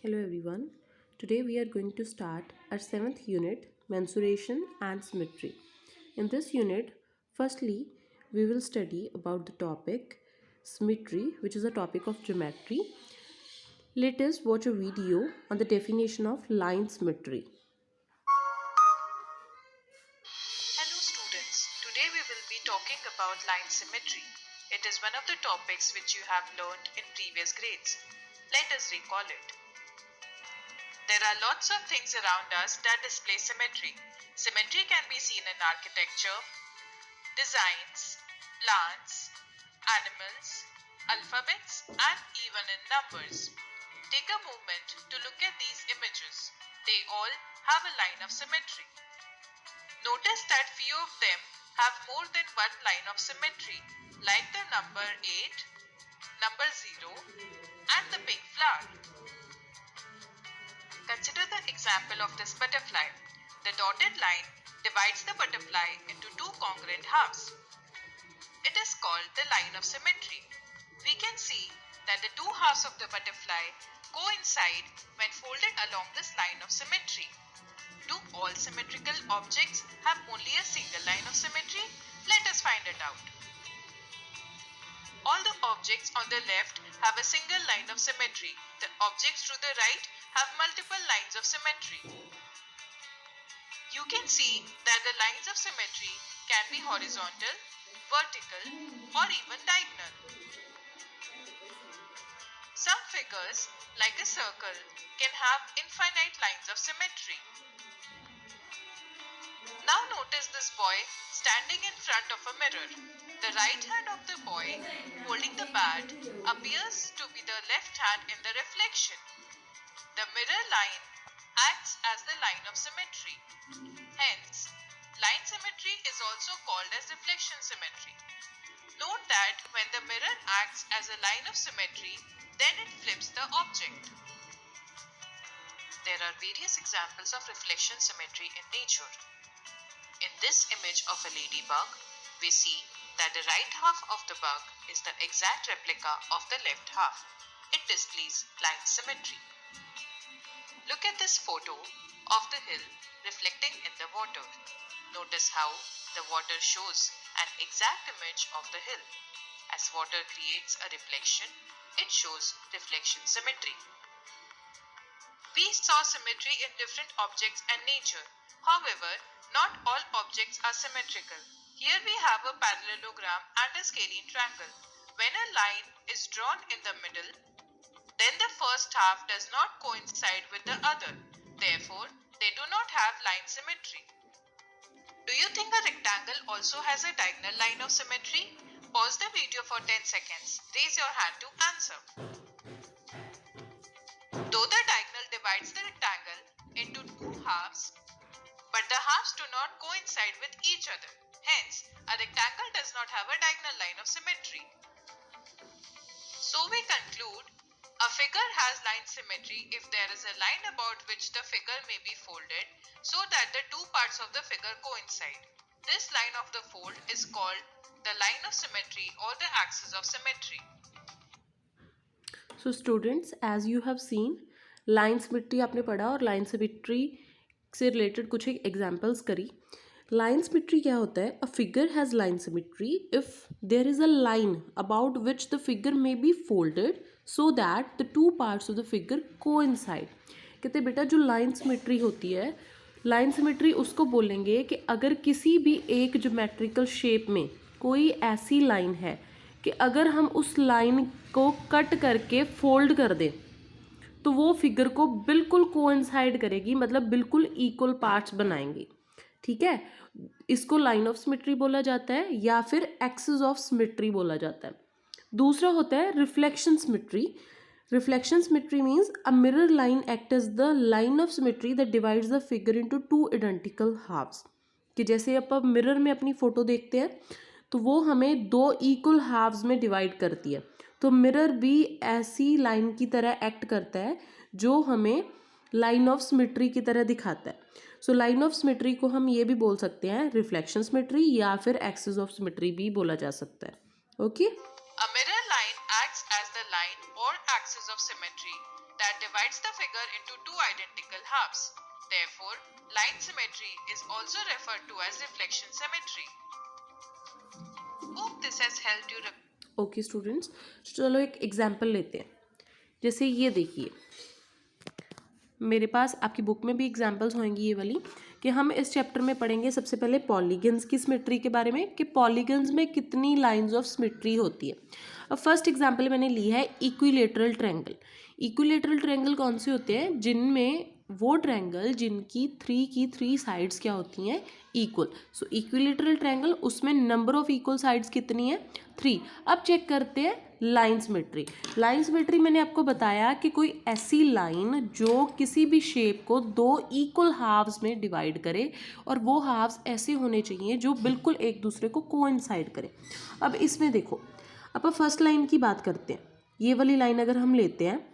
Hello everyone. Today we are going to start our 7th unit, mensuration and symmetry. In this unit, firstly, we will study about the topic symmetry, which is a topic of geometry. Let us watch a video on the definition of line symmetry. Hello students, today we will be talking about line symmetry. It is one of the topics which you have learned in previous grades. Let us recall it. There are lots of things around us that display symmetry. Symmetry can be seen in architecture, designs, plants, animals, alphabets, and even in numbers. Take a moment to look at these images. They all have a line of symmetry. Notice that few of them have more than one line of symmetry, like the number 8, number 0, and the pink flower. Consider the example of this butterfly. The dotted line divides the butterfly into two congruent halves. It is called the line of symmetry. We can see that the two halves of the butterfly coincide when folded along this line of symmetry. Do all symmetrical objects have only a single line of symmetry? Let us find it out. All the objects on the left have a single line of symmetry. The objects to the right have multiple lines of symmetry. You can see that the lines of symmetry can be horizontal, vertical, or even diagonal. Some figures, like a circle, can have infinite lines of symmetry. Now notice this boy standing in front of a mirror. The right hand of the boy holding the bat appears to be the left hand in the reflection. The mirror line acts as the line of symmetry. Hence, line symmetry is also called as reflection symmetry. Note that when the mirror acts as a line of symmetry, then it flips the object. There are various examples of reflection symmetry in nature. In this image of a ladybug, we see that the right half of the bug is the exact replica of the left half. It displays line symmetry. Look at this photo of the hill reflecting in the water. Notice how the water shows an exact image of the hill. As water creates a reflection, it shows reflection symmetry. We saw symmetry in different objects and nature. However, not all objects are symmetrical. Here we have a parallelogram and a scalene triangle. When a line is drawn in the middle, then the first half does not coincide with the other. Therefore, they do not have line symmetry. Do you think a rectangle also has a diagonal line of symmetry? Pause the video for 10 seconds. Raise your hand to answer. Though the diagonal divides the rectangle into two halves, but the halves do not coincide with each other. Hence, a rectangle does not have a diagonal line of symmetry. So we conclude, a figure has line symmetry if there is a line about which the figure may be folded so that the two parts of the figure coincide. This line of the fold is called the line of symmetry or the axis of symmetry. So students, as you have seen, line symmetry आपने पढ़ा और line symmetry से related कुछ एक examples करी. Line symmetry क्या होता है? A figure has line symmetry if there is a line about which the figure may be folded so that the two parts of the figure coincide. कहते बेटा जो line symmetry होती है, line symmetry उसको बोलेंगे कि अगर किसी भी एक ज्योमेट्रिकल शेप में कोई ऐसी लाइन है कि अगर हम उस लाइन को कट करके फोल्ड कर दें तो वो फिगर को बिल्कुल कोइंसाइड करेगी, मतलब बिल्कुल इक्वल पार्ट्स बनाएंगी. ठीक है, इसको लाइन ऑफ सिमेट्री बोला जाता है या फिर एक्सिस ऑफ सिमेट्री बोला जाता है. दूसरा होता है reflection symmetry. Reflection symmetry means a mirror line act as the line of symmetry that divides the figure into two identical halves. कि जैसे आप मिरर में अपनी फ़ोटो देखते हैं तो वो हमें दो इक्वल हाफ्स में डिवाइड करती है. तो मिरर भी ऐसी लाइन की तरह एक्ट करता है जो हमें लाइन ऑफ सिमेट्री की तरह दिखाता है. सो लाइन ऑफ सिमेट्री को हम ये भी बोल सकते हैं रिफ्लेक्शन सिमेट्री या फिर एक्सिस ऑफ सिमेट्री भी बोला जा सकता है. Okay. A mirror line acts as the line or axis of symmetry that divides the figure into two identical halves. Therefore, line symmetry is also referred to as reflection symmetry. Hope this has helped you. Okay students, चलो एक example लेते हैं। जैसे ये देखिए, मेरे पास आपकी book में भी एग्जांपल्स होंगी ये वाली, कि हम इस चैप्टर में पढ़ेंगे सबसे पहले पॉलीगन्स की सिमेट्री के बारे में, कि पॉलीगन्स में कितनी लाइंस ऑफ सिमेट्री होती है। अब फर्स्ट एग्जांपल मैंने ली है इक्विलेटरल ट्रायंगल। इक्विलेटरल ट्रायंगल कौन से होते हैं? जिनमें वो ट्रायंगल जिनकी थ्री साइड्स क्या होती हैं? इक्वल। सो इक्विलेटरल ट्रायंगल, उसमें नंबर ऑफ इक्वल साइड्स कितनी है? 3। अब चेक करते हैं लाइन सिमेट्री। लाइन सिमेट्री मैंने आपको बताया कि कोई ऐसी लाइन जो किसी भी शेप को दो इक्वल हाफ्स में डिवाइड करे, और वो हाफ्स ऐसे होने चाहिए जो बिल्कुल एक दूसरे को कोइंसाइड करें। अब इसमें देखो, अब फर्स्ट लाइन की बात करते हैं। ये वाली लाइन अगर हम लेते हैं,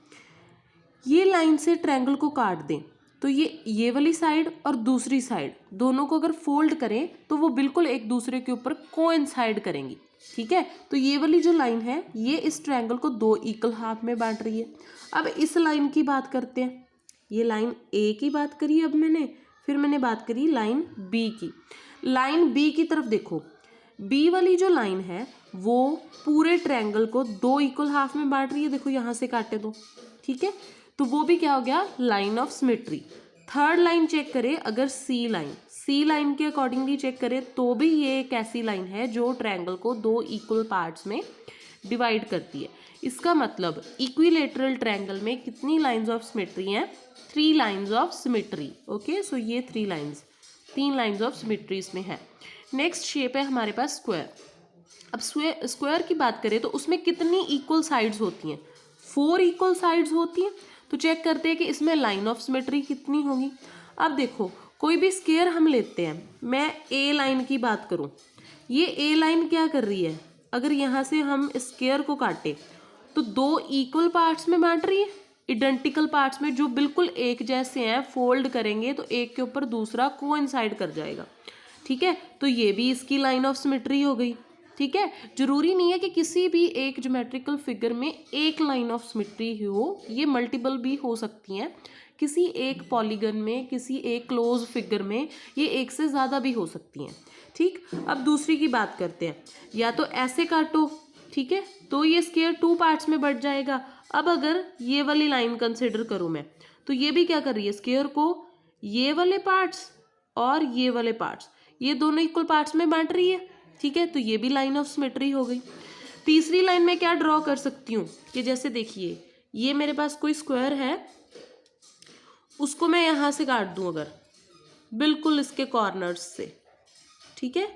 ये लाइन से ट्रायंगल को काट दें, तो ये वाली साइड और दूसरी साइड दोनों को अगर फोल्ड करें तो वो बिल्कुल एक दूसरे के ऊपर कोइंसाइड करेंगी। ठीक है, तो ये वाली जो लाइन है ये इस ट्रायंगल को दो इक्वल हाफ में बांट रही है। अब इस लाइन की बात करते हैं। ये लाइन ए की बात करी अब मैंने, फिर मैंने बात करी लाइन बी की। लाइन बी की तरफ देखो, बी वाली जो लाइन है वो पूरे ट्रायंगल को दो इक्वल हाफ में बांट रही है। देखो यहाँ से काटे दो, ठीक है, तो वो भी क्या हो गया? Line of symmetry. Third line check करें, अगर सी लाइन के अकॉर्डिंगली चेक करें तो भी ये एक ऐसी लाइन है जो ट्रायंगल को दो इक्वल पार्ट्स में डिवाइड करती है। इसका मतलब इक्विलेटरल ट्रायंगल में कितनी लाइंस ऑफ सिमेट्री हैं? 3 लाइंस ऑफ सिमेट्री। ओके, सो ये 3 लाइंस ऑफ सिमेट्री इसमें है। नेक्स्ट शेप है हमारे पास स्क्वायर। अब स्क्वायर की बात करें तो उसमें कितनी इक्वल साइड्स होती हैं? 4 इक्वल साइड्स होती हैं। तो चेक करते हैं कि इसमें लाइन ऑफ सिमेट्री कितनी होगी। अब देखो, कोई भी स्क्वायर हम लेते हैं, मैं ए लाइन की बात करूं, ये ए लाइन क्या कर रही है? अगर यहाँ से हम स्क्वायर को काटे तो दो इक्वल पार्ट्स में बांट रही है, इडेंटिकल पार्ट्स में जो बिल्कुल एक जैसे हैं। फोल्ड करेंगे तो एक के ऊपर दूसरा कोइंसाइड कर जाएगा। ठीक है, तो ये भी इसकी लाइन ऑफ सिमेट्री हो गई। ठीक है, जरूरी नहीं है कि किसी भी एक ज्योमेट्रिकल फिगर में एक लाइन ऑफ सिमेट्री हो, ये मल्टीपल भी हो सकती हैं। किसी एक पॉलीगन में, किसी एक क्लोज फिगर में ये एक से ज़्यादा भी हो सकती हैं। ठीक, अब दूसरी की बात करते हैं। या तो ऐसे काटो, ठीक है, तो ये स्क्वायर 2 पार्ट्स में बढ़ जाएगा। अब अगर ये वाली लाइन कंसिडर करूँ मैं, तो ये भी क्या कर रही है? स्क्वायर को ये वाले पार्ट्स और ये वाले पार्ट्स, ये दोनों इक्वल पार्ट्स में बांट रही है। ठीक है, तो ये भी लाइन ऑफ सिमेट्री हो गई। तीसरी लाइन में क्या ड्रॉ कर सकती हूँ कि जैसे देखिए, ये मेरे पास कोई स्क्वायर है, उसको मैं यहाँ से काट दूँ अगर बिल्कुल इसके कॉर्नर्स से, ठीक है,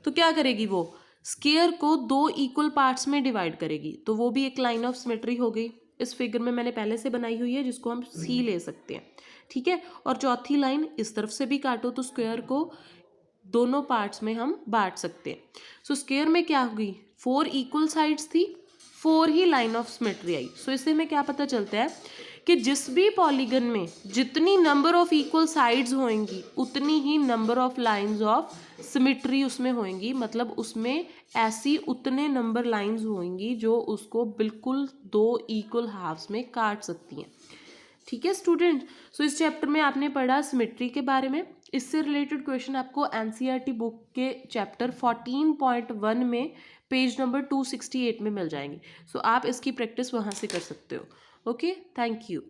तो क्या करेगी? वो स्क्वायर को दो इक्वल पार्ट्स में डिवाइड करेगी, तो वो भी एक लाइन ऑफ सिमेट्री हो गई। इस फिगर में मैंने पहले से बनाई हुई है, जिसको हम सी ले सकते हैं। ठीक है, और चौथी लाइन इस तरफ से भी काटो तो स्क्वायर को दोनों पार्ट्स में हम बांट सकते हैं। सो स्क्वायर में क्या होगी? 4 इक्वल साइड्स थी, 4 ही लाइन ऑफ सिमेट्री आई। सो इससे हमें क्या पता चलता है कि जिस भी पॉलीगन में जितनी नंबर ऑफ इक्वल साइड्स होंगी उतनी ही number of lines of symmetry उसमें होंगी। मतलब उसमें ऐसी उतने नंबर लाइंस होंगी जो उसको बिल्कुल दो इक्वल हाफ्स में काट सकती हैं। ठीक है स्टूडेंट, सो इस चैप्टर में आपने पढ़ा सिमेट्री के बारे में। इससे रिलेटेड क्वेश्चन आपको एनसीईआरटी बुक के चैप्टर 14.1 में पेज नंबर 268 में मिल जाएंगे। सो आप इसकी प्रैक्टिस वहाँ से कर सकते हो। Okay, thank you.